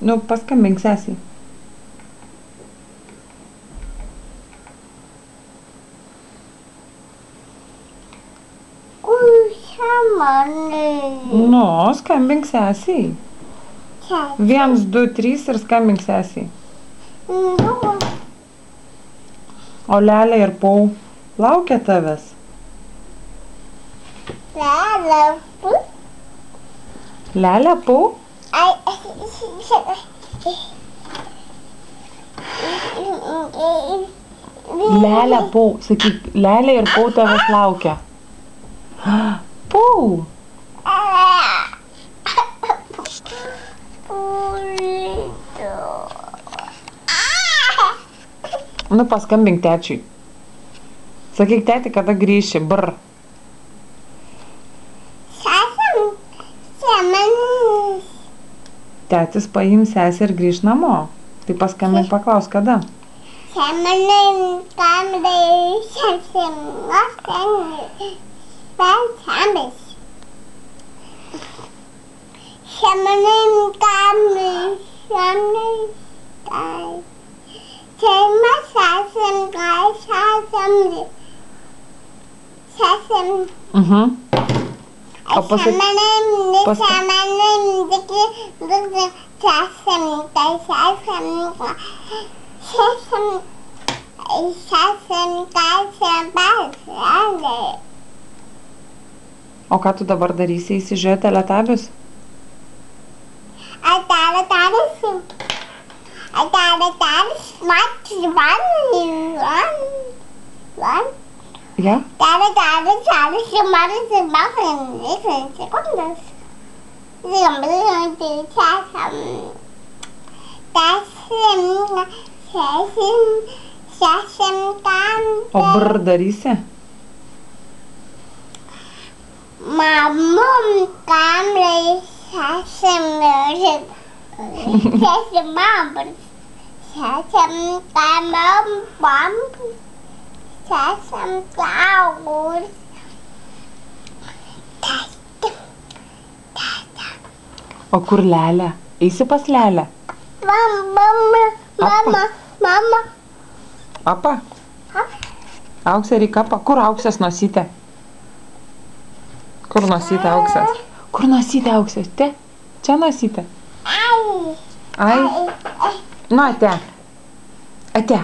Nu, paskambink sesei. Nu, skambink sesei. 1, 2, 3 ir skambink sesei. O Lelė ir Pau laukia tavęs. Lelė, Pau? Lelė, Pau. Sakyk, Lelė ir Pau tavęs laukia. Pau. Nu, paskambink tečiui. Sakyk, teti, kada grįši. Brr. Tetis paims sesę ir grįš namo. Tai paskambink, paklaus, kada. O O ką tu dabar darysi? Įsižiūrėti Teletabius? Ja? O brr darysi? O kur Lelė? Eisi pas Lelę? Mama. Apa? Auksė reik apa? Kur Auksės nosytė? Kur nosytė Auksės? Kur nosytė Auksės? Te? Čia nosytė? Ai. Nu, ate. Ate.